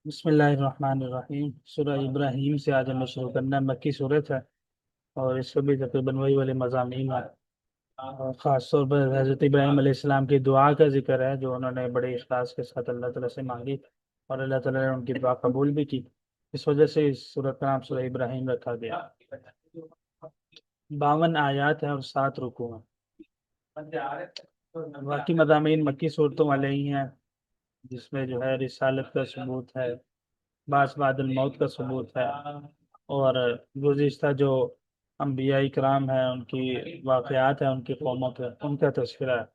بسم اللہ الرحمن الرحیم۔ سورہ ابراہیم سے آج ہمیں شروع کرنا ہے۔ مکی صورت ہے اور اس میں بھی تقریباً وہی والے مضامین ہیں، اور خاص طور پر حضرت ابراہیم علیہ السلام کی دعا کا ذکر ہے جو انہوں نے بڑے اخلاص کے ساتھ اللہ تعالیٰ سے مانگی، اور اللہ تعالیٰ نے ان کی دعا قبول بھی کی۔ اس وجہ سے اس صورت کا نام سورہ ابراہیم رکھا گیا۔ 52 آیات ہیں اور 7 رکوع ہیں۔ باقی مضامین مکی صورتوں والے ہی ہیں، جس میں جو ہے رسالت کا ثبوت ہے، بعث بعد الموت کا ثبوت ہے، اور گزشتہ جو انبیاء کرام ہیں ان کی واقعات ہیں، ان کی قوموں کے ان کا تذکرہ ہے۔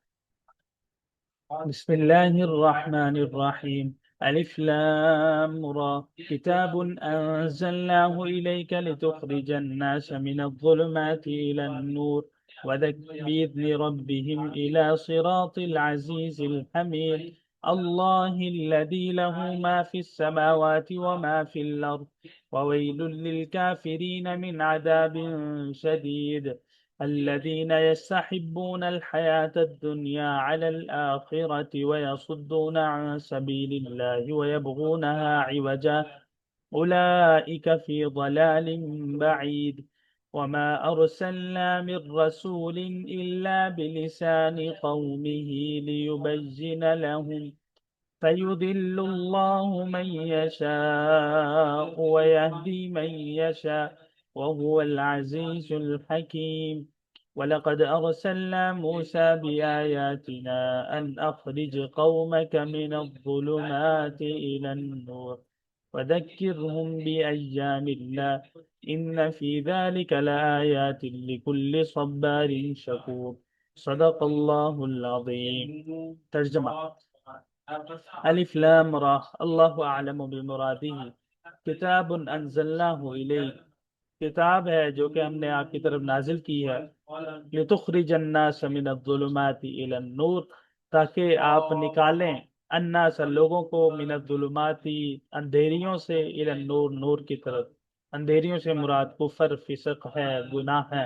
بسم اللہ الرحمن الرحیم۔ الف لام را کتاب انزلناه إليك لتخرج الناس من الظلمات إلى النور وذكر بإذن ربهم إلى صراط العزيز الحميد الله الذي له ما في السماوات وما في الأرض وويل للكافرين من عذاب شديد الذين يستحبون الحياة الدنيا على الآخرة ويصدون عن سبيل الله ويبغونها عوجا أولئك في ضلال بعيد وما أرسلنا من رسول إلا بلسان قومه ليبين لهم فيضل الله من يشاء ويهدي من يشاء وهو العزيز الحكيم ولقد أرسلنا موسى بآياتنا أن أخرج قومك من الظلمات إلى النور وذكرهم بأيام الله إن في ذلك لآيات لكل صبار شكور صدق الله العظيم۔ ترجمہ: الف لام را اللہ اعلم بمرادہ کتاب انزلناہ الیک، کتاب ہے جو کہ ہم نے آپ کی طرف نازل کی ہے، لتخرج الناس من الظلمات الی النور، تاکہ آپ نکالیں الناس لوگوں کو من الظلمات اندھیریوں سے الی النور نور کی طرف۔ اندھیریوں سے مراد کفر فسق ہے، گناہ ہے۔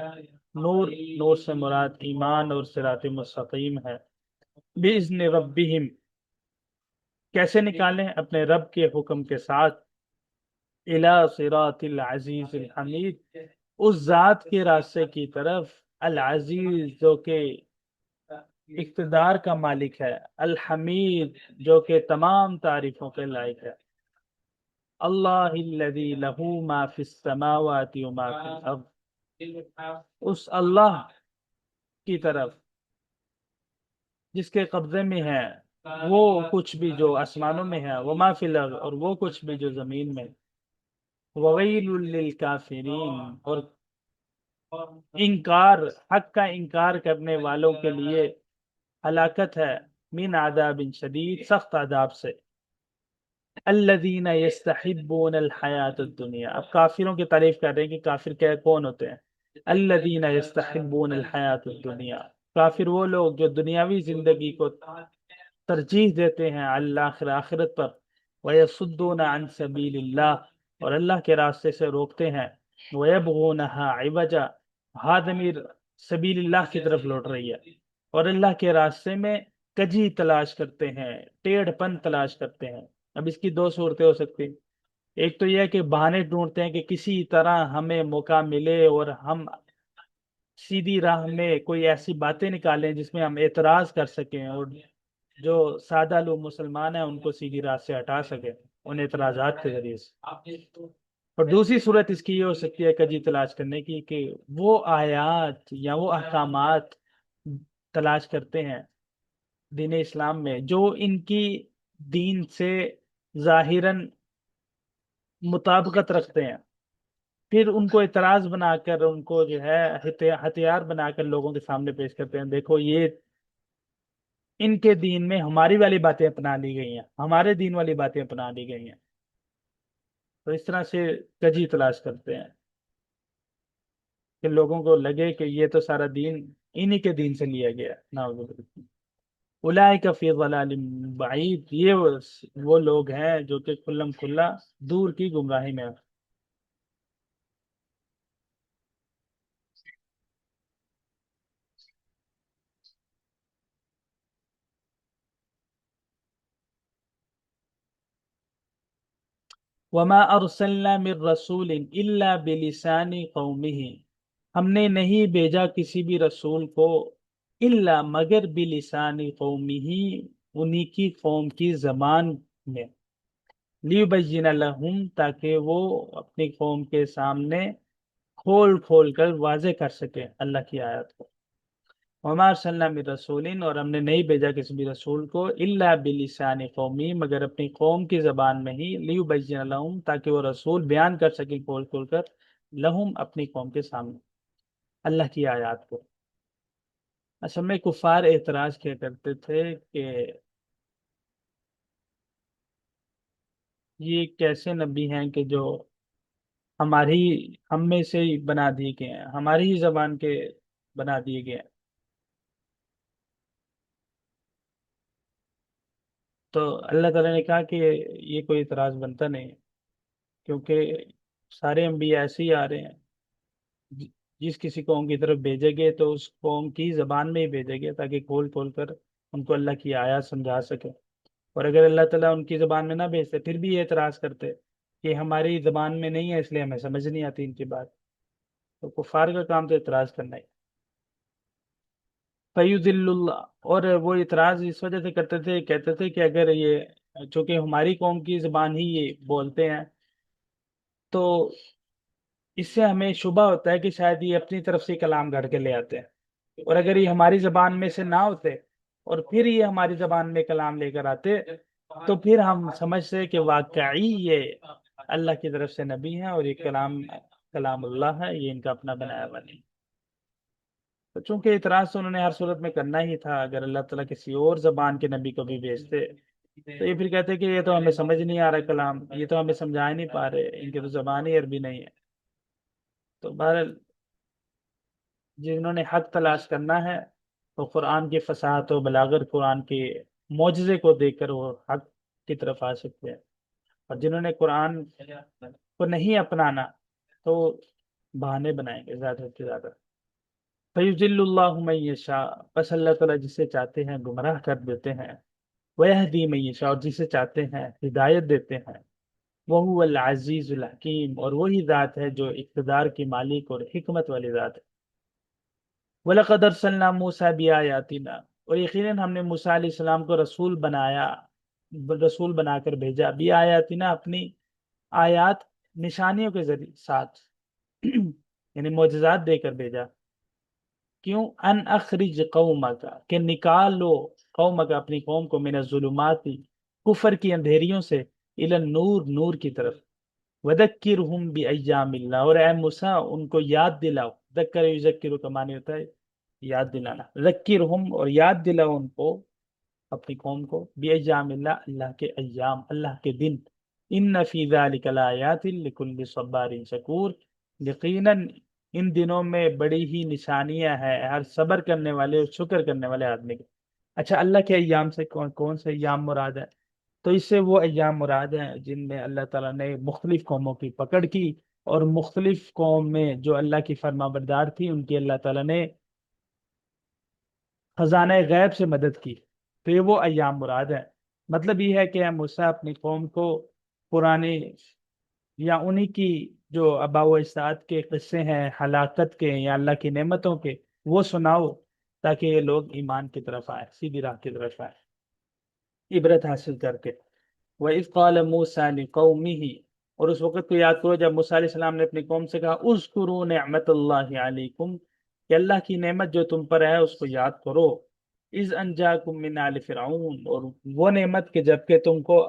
نور سے مراد ایمان اور صراط مستقیم ہے۔ بِإِذْنِ ربہم، کیسے نکالیں؟ اپنے رب کے حکم کے ساتھ۔ الی صراط العزیز الحمید، اس ذات کے راستے کی طرف، العزیز جو کہ اقتدار کا مالک ہے، الحمید جو کہ تمام تعریفوں کے لائق ہے۔ اللہ الذی لہ ما فی السماوات و ما فی الارض، اس اللہ کی طرف جس کے قبضے میں ہے وہ کچھ بھی جو آسمانوں میں ہے، وما فی الارض، اور وہ کچھ بھی جو زمین میں، وویل للکافرین، اور حق کا انکار کرنے والوں کے لیے ہلاکت ہے، من عذاب شدید، سخت عذاب سے۔ الذین یستحبون الحیات الدنیا، اب کافروں کی تعریف کر رہے ہیں کہ کافر کون ہوتے ہیں۔ الذین یستحبون الحیات الدنیا، کافر وہ لوگ جو دنیاوی زندگی کو ترجیح دیتے ہیں اللہ آخرت پر، وَيَصُدُّونَ عَن سَبِيلِ اللَّهِ، اور اللہ کے راستے سے روکتے ہیں، وَيَبْغُونَهَا عِوَجًا، ہا ضمیر سبیل اللہ کی طرف لوٹ رہی ہے، اور اللہ کے راستے میں کجی تلاش کرتے ہیں، ٹیڑھ پن تلاش کرتے ہیں۔ اب اس کی دو صورتیں ہو سکتی ہیں۔ ایک تو یہ ہے کہ بہانے ڈھونڈتے ہیں کہ کسی طرح ہمیں موقع ملے اور ہم سیدھی راہ میں کوئی ایسی باتیں نکالیں جس میں ہم اعتراض کر سکیں، اور جو سادہ لوگ مسلمان ہیں ان کو سیدھی راہ سے ہٹا سکیں ان اعتراضات کے ذریعے سے۔ اور دوسری صورت اس کی یہ ہو سکتی ہے کجی تلاش کرنے کی، کہ وہ آیات یا وہ احکامات تلاش کرتے ہیں دین اسلام میں جو ان کی دین سے ظاہراً مطابقت رکھتے ہیں، پھر ان کو اعتراض بنا کر، ان کو جو ہے ہتھیار بنا کر لوگوں کے سامنے پیش کرتے ہیں، دیکھو یہ ان کے دین میں ہماری والی باتیں اپنا لی گئی ہیں، ہمارے دین والی باتیں اپنا لی گئی ہیں۔ تو اس طرح سے کجی تلاش کرتے ہیں کہ لوگوں کو لگے کہ یہ تو سارا دین انہی کے دین سے لیا گیا ہے۔ نعوذ باللہ۔ اولئک فی ضلال بعید، یہ وہ لوگ ہیں جو کہ کھلم کھلا دور کی گمراہی میں ہیں۔ وما ارسلنا من رسول الا بلسان قومه، ہم نے نہیں بھیجا کسی بھی رسول کو الا مگر بلسان قومه، انہی کی قوم کی زبان میں، لیبین لہم تاکہ وہ اپنی قوم کے سامنے کھول کھول کر واضح کر سکے اللہ کی آیات کو۔ وما ارسلنا من رسول، اور ہم نے نہیں بھیجا کسی بھی رسول کو الا بلسان قومی مگر اپنی قوم کی زبان میں ہی، لیبین لہم تاکہ وہ رسول بیان کر سکے کھول کھول کر، لہم اپنی قوم کے سامنے اللہ کی آیات کو۔ اصل میں کفار اعتراض کیا کرتے تھے کہ یہ کیسے نبی ہیں کہ جو ہماری ہم میں سے ہی بنا دیے گئے ہیں، ہماری ہی زبان کے بنا دیے گئے ہیں۔ تو اللہ تعالیٰ نے کہا کہ یہ کوئی اعتراض بنتا نہیں، کیونکہ سارے انبیاء ایسے ہی آ رہے ہیں، جس کسی قوم کی طرف بھیجے گئے تو اس قوم کی زبان میں ہی بھیجے گئے تاکہ کھول کھول کر ان کو اللہ کی آیات سمجھا سکے۔ اور اگر اللہ تعالیٰ ان کی زبان میں نہ بھیجتے پھر بھی یہ اعتراض کرتے کہ ہماری زبان میں نہیں ہے اس لیے ہمیں سمجھ نہیں آتی ان کی بات، تو کفار کا کام تو اعتراض کرنا ہی۔ فیضل اللہ، اور وہ اعتراض اس وجہ سے کرتے تھے، کہتے تھے کہ اگر یہ چونکہ ہماری قوم کی زبان ہی یہ بولتے ہیں تو اس سے ہمیں شبہ ہوتا ہے کہ شاید یہ اپنی طرف سے کلام گھڑ کے لے آتے ہیں، اور اگر یہ ہماری زبان میں سے نہ ہوتے اور پھر یہ ہماری زبان میں کلام لے کر آتے تو پھر ہم سمجھتے کہ واقعی یہ اللہ کی طرف سے نبی ہیں اور یہ کلام اللہ ہے، یہ ان کا اپنا بنایا ہوا نہیں۔ تو چونکہ اعتراض تو انہوں نے ہر صورت میں کرنا ہی تھا، اگر اللہ تعالیٰ کسی اور زبان کے نبی کو بھی بھیجتے تو یہ پھر کہتے کہ یہ تو ہمیں سمجھ نہیں آ رہا کلام، یہ تو ہمیں سمجھا ہی نہیں پا رہے، ان کی تو زبان ہی عربی نہیں ہے۔ تو بہرحال جنہوں نے حق تلاش کرنا ہے تو قرآن کی فصاحت و بلاغت، قرآن کے معجزے کو دیکھ کر وہ حق کی طرف آ سکتے ہیں، اور جنہوں نے قرآن کو نہیں اپنانا تو بہانے بنائیں گے زیادہ سے زیادہ۔ فیضل اللہ من یشاء، بس اللہ تعالیٰ جسے چاہتے ہیں گمراہ کر دیتے ہیں، ویہدی من یشاء، اور جسے چاہتے ہیں ہدایت دیتے ہیں، وہو العزیز الحکیم، اور وہی ذات ہے جو اقتدار کی مالک اور حکمت والی ذات ہے۔ وَلَقَدْ أَرْسَلْنَا مُوسَىٰ بِآيَاتِنَا، اور یقیناً ہم نے موسیٰ علیہ السلام کو رسول بنا کر بھیجا، بِآيَاتِنَا اپنی آیات نشانیوں کے ذریعے ساتھ یعنی معجزات دے کر بھیجا۔ کیوں؟ ان اخرج قومک، کہ نکالو قومک اپنی قوم کو، من الظلمات کفر کی اندھیریوں سے، الی النور نور کی طرف، وذکرہم بایام اللہ، اور اے موسیٰ ان کو یاد دلاؤ، ذکر یذکر کا معنی ہوتا ہے یاد دلانا، ذکرہم اور یاد دلاؤ ان کو اپنی قوم کو، بایام اللہ اللہ کے ایام، اللہ کے دن، ان فی ذلک لآیات لکل صبار شکور، یقیناً ان دنوں میں بڑی ہی نشانیاں ہیں ہر صبر کرنے والے اور شکر کرنے والے آدمی کے۔ اچھا، اللہ کے ایام سے کون کون سے ایام مراد ہے؟ تو اس سے وہ ایام مراد ہیں جن میں اللہ تعالیٰ نے مختلف قوموں کی پکڑ کی، اور مختلف قوم میں جو اللہ کی فرما بردار تھی ان کی اللہ تعالیٰ نے خزانہ غیب سے مدد کی، تو یہ وہ ایام مراد ہیں۔ مطلب یہ ہے کہ اے موسیٰ اپنی قوم کو پرانے یا انہی کی جو آباء و اجداد کے قصے ہیں ہلاکت کے یا اللہ کی نعمتوں کے، وہ سناؤ تاکہ یہ لوگ ایمان کی طرف آئے، سیدھی راہ کی طرف آئے، عبرت حاصل کر کے۔ وَإِذْ قَالَ مُوسَىٰ لِقَوْمِهِ، اور اس وقت کو یاد کرو جب موسیٰ علیہ السلام نے اپنی قوم سے کہا اذکروا نعمت اللہ علیکم، کہ اللہ کی نعمت جو تم پر ہے اس کو یاد کرو، اذ انجاکم من آل فرعون، اور وہ نعمت کہ جب کہ تم کو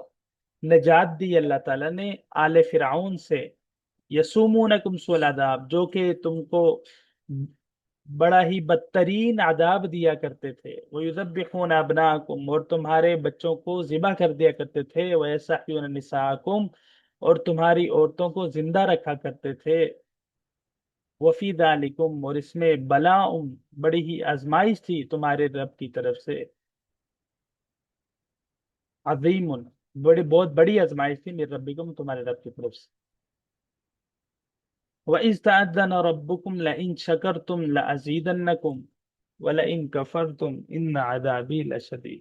نجات دی اللہ تعالیٰ نے آل فرعون سے، یسومونکم سوء العذاب، جو کہ تم کو بڑا ہی بدترین عذاب دیا کرتے تھے، وَيُذَبِّحُونَ أَبْنَاءَكُمْ، اور تمہارے بچوں کو ذبح کر دیا کرتے تھے، وَيَسْتَحْيُونَ نِسَاءَكُمْ، اور تمہاری عورتوں کو زندہ رکھا کرتے تھے، وَفِي ذَلِكُمْ، اور اس میں بلاء، بڑی ہی آزمائش تھی تمہارے رب کی طرف سے، عظیم، بہت بڑی آزمائش تھی میرے ربکم، تمہارے رب کی طرف سے۔ وَإِذْ تَأَذَّنَ رَبُّكُمْ لَئِن شَكَرْتُمْ لَأَزِيدَنَّكُمْ وَلَئِن كَفَرْتُمْ إِنَّ عَذَابِي لَشَدِيدٌ،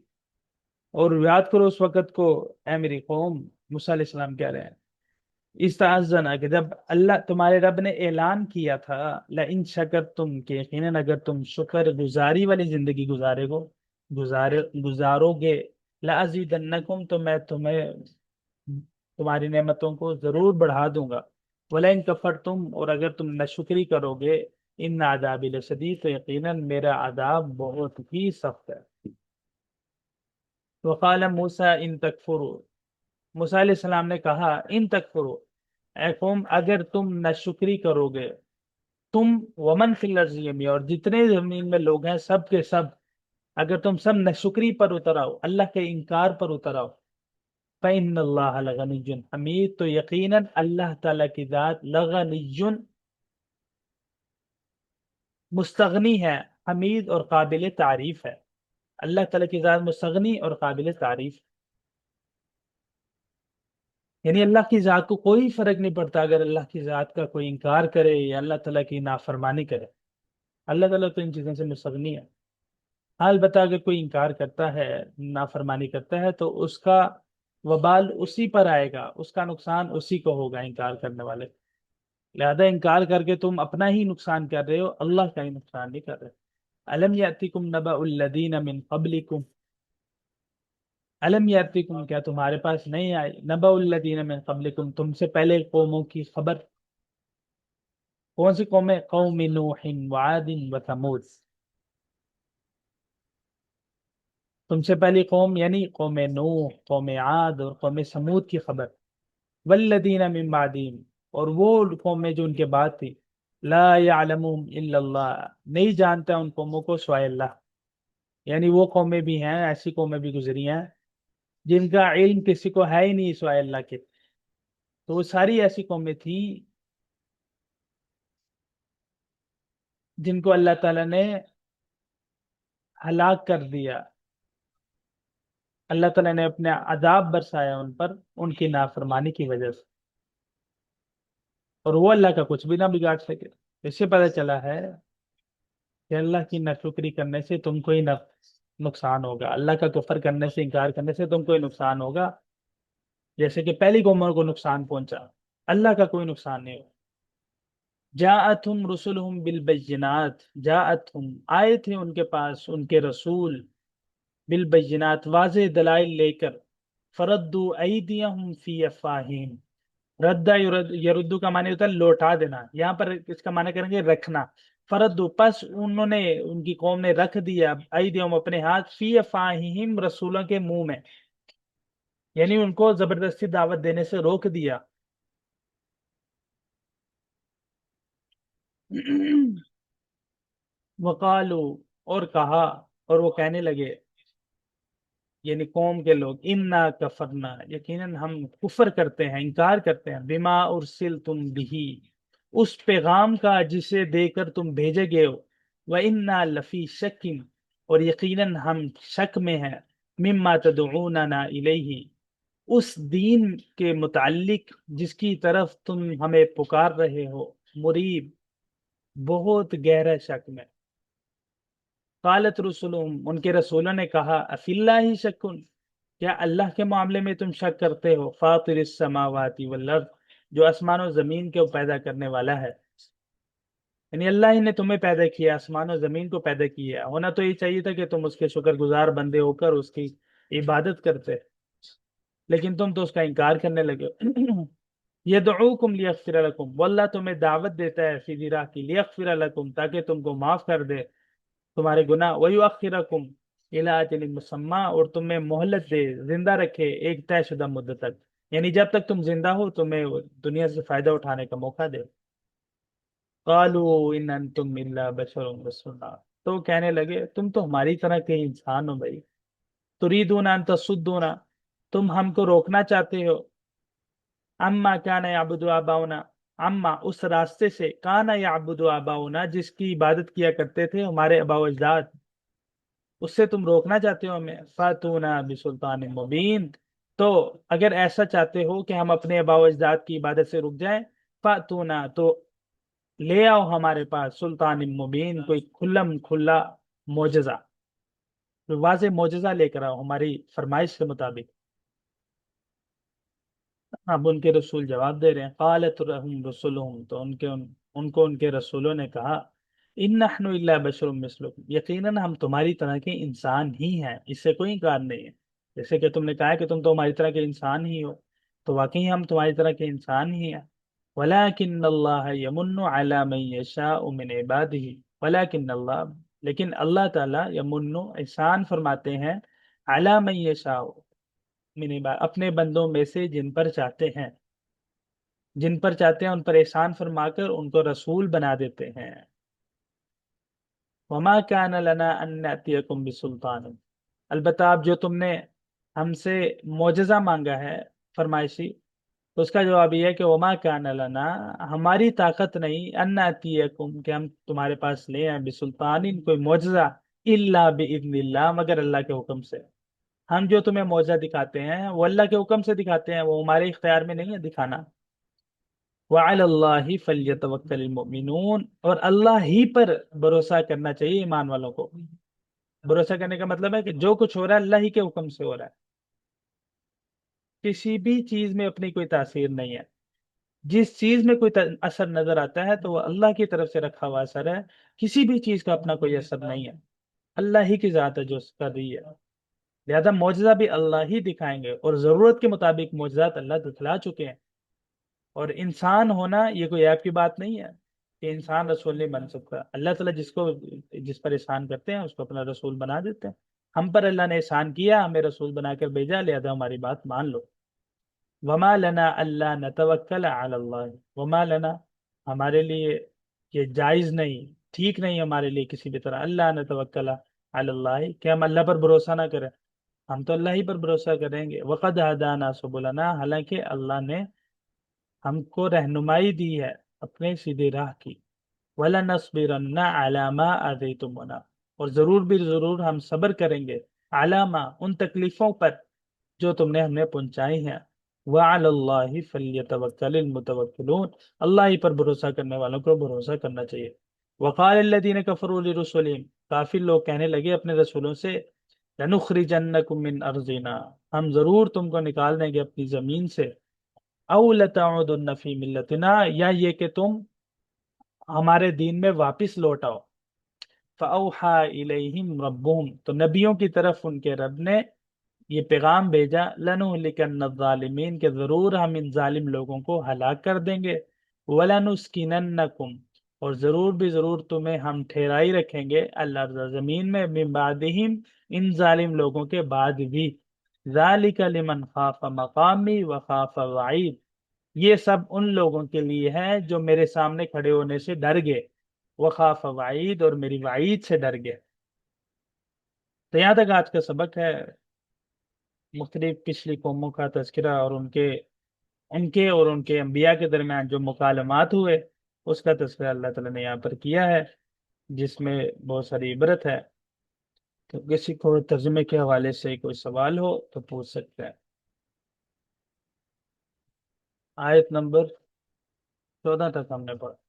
اور یاد کرو اس وقت کو اے میری قوم، موسیٰ علیہ السلام کہہ رہے ہیں استعذنا کہ جب اللہ تمہارے رب نے اعلان کیا تھا، لئن شکرتم کہ یقیناً اگر تم شکر گزاری والی زندگی گزارو گے، لازیدنکم تو میں تمہاری نعمتوں کو ضرور بڑھا دوں گا، ولئن کفرتم اور اگر تم ناشکری کرو گے، ان عذابی لشدید تو یقیناً میرا عذاب بہت ہی سخت ہے۔ وقال موسیٰ ان تکفروا، موسیٰ علیہ السلام نے کہا، ان تکفروا اے قوم اگر تم ناشکری کرو گے، تم ومن فی الارض جميعا اور جتنے زمین میں لوگ ہیں سب کے سب، اگر تم سب ناشکری پر اتر آؤ، اللہ کے انکار پر اتر آؤ، فإن اللہ لغنی حمید تو یقیناً اللہ تعالیٰ کی ذات لغنی مستغنی ہے، حمید اور قابل تعریف ہے۔ اللہ تعالیٰ کی ذات مستغنی اور قابل تعریف، یعنی اللہ کی ذات کو کوئی فرق نہیں پڑتا اگر اللہ کی ذات کا کوئی انکار کرے یا اللہ تعالیٰ کی نافرمانی کرے، اللہ تعالیٰ تو ان چیزوں سے مستغنی ہے۔ البتہ اگر کوئی انکار کرتا ہے، نافرمانی کرتا ہے، تو اس کا وبال اسی پر آئے گا، اس کا نقصان اسی کو ہوگا، انکار کرنے والے۔ لہذا انکار کر کے تم اپنا ہی نقصان کر رہے ہو، اللہ کا ہی نقصان نہیں کر رہے۔ الم یاتکم نبأ الذین من قبلکم، الم یاتکم کیا تمہارے پاس نہیں آئی، نبأ الذین من قبلکم تم سے پہلے قوموں کی خبر؟ کون سی قومیں؟ قوم نوح وعاد وثمود، تم سے پہلی قوم یعنی قوم نوح، قوم عاد اور قوم سمود کی خبر۔ والذین من بعدہم اور وہ قومیں جو ان کے بعد تھی، لا یعلمهم الا اللہ نہیں جانتا ان قوموں کو سوائے اللہ، یعنی وہ قومیں بھی ہیں، ایسی قومیں بھی گزری ہیں جن کا علم کسی کو ہے ہی نہیں سوائے اللہ کے، تو وہ ساری ایسی قومیں تھیں جن کو اللہ تعالیٰ نے ہلاک کر دیا، اللہ تعالیٰ نے اپنے عذاب برسایا ان پر ان کی نافرمانی کی وجہ سے، اور وہ اللہ کا کچھ بھی نہ بگاڑ سکے۔ اس سے پتہ چلا ہے کہ اللہ کی ناشکری کرنے سے تم کو ہی نقصان ہوگا، اللہ کا کفر کرنے سے، انکار کرنے سے تم کو ہی نقصان ہوگا، جیسے کہ پہلی قوموں کو نقصان پہنچا، اللہ کا کوئی نقصان نہیں ہوگا۔ جاءتہم رسلہم بالبینات، جاءتہم آئے تھے ان کے پاس ان کے رسول، بالبینات واضح دلائل لے کر، فردوا ایدیہم فی افواہہم، ردا یردو کا معنی ہوتا ہے لوٹا دینا، یہاں پر اس کا معنی کریں گے رکھنا۔ فردو پس انہوں نے، ان کی قوم نے رکھ دیا، ایدیہم اپنے ہاتھ، فی افواہہم رسولوں کے منہ میں، یعنی ان کو زبردستی دعوت دینے سے روک دیا۔ وقالو اور کہا، اور وہ کہنے لگے، یعنی قوم کے لوگ، انا کفرنا یقیناً ہم کفر کرتے ہیں، انکار کرتے ہیں، بما ارسلتم بھی اس پیغام کا جسے دے کر تم بھیجے گئے ہو، وَإِنَّا لَفِي شَكٍ اور یقیناً ہم شک میں ہیں، مما تدعوننا الیہ اس دین کے متعلق جس کی طرف تم ہمیں پکار رہے ہو، مریب بہت گہرا شک میں۔ قالت رسلهم ان کے رسولوں نے کہا، افی اللہ شکن کیا اللہ کے معاملے میں تم شک کرتے ہو، فاطر السماوات والارض جو آسمان و زمین کو پیدا کرنے والا ہے، یعنی اللہ ہی نے تمہیں پیدا کیا، آسمان و زمین کو پیدا کیا، ہونا تو یہ چاہیے تھا کہ تم اس کے شکر گزار بندے ہو کر اس کی عبادت کرتے، لیکن تم تو اس کا انکار کرنے لگے۔ یدعوکم لیغفر لکم واللہ تمہیں دعوت دیتا ہے سیدھی راہ کی، لیغفر لکم تاکہ تم کو معاف کر دے تمہارے گناہ، وَيُؤَخِّرَكُمْ إِلَىٰ أَجَلٍ مُّسَمًّى اور تمہیں مہلت دے، زندہ رکھے ایک طے شدہ مدت تک، یعنی جب تک تم زندہ ہو تمہیں دنیا سے فائدہ اٹھانے کا موقع دے۔ قَالُوا إِنْ أَنْتُمْ إِلَّا بَشَرٌ مِثْلُنَا تو وہ کہنے لگے تم تو ہماری طرح کے انسان ہو بھائی، تُرِيدُونَ أَن تَصُدُّونَا تم ہم کو روکنا چاہتے ہو، اما کان یعبد آباؤنا اما اس راستے سے، کان یعبد آباؤنا جس کی عبادت کیا کرتے تھے ہمارے آباء و اجداد، اس سے تم روکنا چاہتے ہو ہمیں، فاتونا بسلطان مبین تو اگر ایسا چاہتے ہو کہ ہم اپنے آباء و اجداد کی عبادت سے رک جائیں، فاتونا تو لے آؤ ہمارے پاس سلطان مبین کوئی کھلم کھلا معجزہ، کوئی واضح معجزہ لے کر آؤ ہماری فرمائش کے مطابق۔ اب ان کے رسول جواب دے رہے ہیں، قالت لهم رسلهم، تو ان کے رسولوں نے کہا، ان نحن الا بشر مثلکم، یقیناً ہم تمہاری طرح کے انسان ہی ہیں، اس سے کوئی انکار نہیں ہے۔ جیسے کہ تم نے کہا کہ تم تو ہماری طرح کے انسان ہی ہو، تو واقعی ہم تمہاری طرح کے انسان ہی ہیں۔ ولكن اللہ یمن علی من یشاء من عبادہ، ولكن اللہ، لیکن اللہ تعالیٰ یمن، احسان فرماتے ہیں، علی من یشاء، اپنے بندوں میں سے جن پر چاہتے ہیں ان پر احسان فرما کر ان کو رسول بنا دیتے ہیں۔ وما كان لنا ان ناتيكم بسلطان، البتہ اب جو تم نے ہم سے معجزہ مانگا ہے، فرمائشی، تو اس کا جواب یہ ہے کہ وما كان لنا، ہماری طاقت نہیں، ان ناتيكم، کہ ہم تمہارے پاس لے آئیں، بسلطان، کوئی معجزہ، الا باذن اللہ، مگر اللہ کے حکم سے۔ ہم جو تمہیں معجزہ دکھاتے ہیں وہ اللہ کے حکم سے دکھاتے ہیں، وہ ہمارے اختیار میں نہیں ہے دکھانا۔ وعلی اللہ فلیتوکل المؤمنون، اور اللہ ہی پر بھروسہ کرنا چاہیے ایمان والوں کو۔ بھروسہ کرنے کا مطلب ہے کہ جو کچھ ہو رہا ہے اللہ ہی کے حکم سے ہو رہا ہے، کسی بھی چیز میں اپنی کوئی تاثیر نہیں ہے۔ جس چیز میں کوئی اثر نظر آتا ہے تو وہ اللہ کی طرف سے رکھا ہوا اثر ہے، کسی بھی چیز کا اپنا کوئی اثر نہیں ہے، اللہ ہی کی ذات ہے جو اس کر رہی ہے۔ لہذا معجزہ بھی اللہ ہی دکھائیں گے، اور ضرورت کے مطابق معجزات اللہ دکھلا چکے ہیں۔ اور انسان ہونا یہ کوئی ایپ کی بات نہیں ہے کہ انسان رسول نہیں بن سکتا، اللہ تعالیٰ جس پر احسان کرتے ہیں اس کو اپنا رسول بنا دیتے ہیں۔ ہم پر اللہ نے احسان کیا، ہمیں رسول بنا کر بھیجا، لہذا ہماری بات مان لو۔ وما لنا اللہ نتوکل علی اللہ، وما لنا، ہمارے لیے یہ جائز نہیں، ٹھیک نہیں ہمارے لیے کسی بھی طرح، اللہ نتوکل علی اللہ، کہ ہم اللہ پر بھروسہ نہ کریں، ہم تو اللہ ہی پر بھروسہ کریں گے۔ وقد ہدانا سبلنا، حالانکہ اللہ نے ہم کو رہنمائی دی ہے اپنے سیدھے راہ کی۔ وَلَنَصْبِرَنَّ عَلَى مَا آذَيْتُمُونَا، اور ضرور بھی ضرور ہم صبر کریں گے، عَلَى مَا، ان تکلیفوں پر جو تم نے ہمیں پہنچائی ہیں۔ وَعَلَى اللَّهِ فَلْيَتَوَكَّلِ الْمُتَوَكِّلُونَ، اللہ ہی پر بھروسہ کرنے والوں کو بھروسہ کرنا چاہیے۔ وَقَالَ الَّذِينَ كَفَرُوا لِرُسُلِهِمْ، کافر لوگ کہنے لگے اپنے رسولوں سے، لَنُخْرِجَنَّكُم مِّنْ أَرْضِنَا، ہم ضرور تم کو نکال دیں گے اپنی زمین سے، او لتعودن فی ملتنا، یا یہ کہ تم ہمارے دین میں واپس لوٹ آؤ۔ فاوحا الیہم ربہم، تو نبیوں کی طرف ان کے رب نے یہ پیغام بھیجا، لنہلکن الظالمین، کہ ضرور ہم ان ظالم لوگوں کو ہلاک کر دیں گے، ولنسکننکم، اور ضرور بھی ضرور تمہیں ہم ٹھہرائی رکھیں گے، الارض، زمین میں، من بعدہم، ان ظالم لوگوں کے بعد بھی، ذالک لمن خاف مقامی وخاف وعید، یہ سب ان لوگوں کے لیے ہے جو میرے سامنے کھڑے ہونے سے ڈر گئے، وخاف وعید، اور میری وعید سے ڈر گئے۔ تو یہاں تک آج کا سبق ہے، مختلف پچھلی قوموں کا تذکرہ، اور ان کے انبیاء کے درمیان جو مکالمات ہوئے اس کا تذکرہ اللہ تعالیٰ نے یہاں پر کیا ہے، جس میں بہت ساری عبرت ہے۔ تو کسی کو ترجمے کے حوالے سے کوئی سوال ہو تو پوچھ سکتے ہیں۔ آیت نمبر 14 تک ہم نے پڑھا۔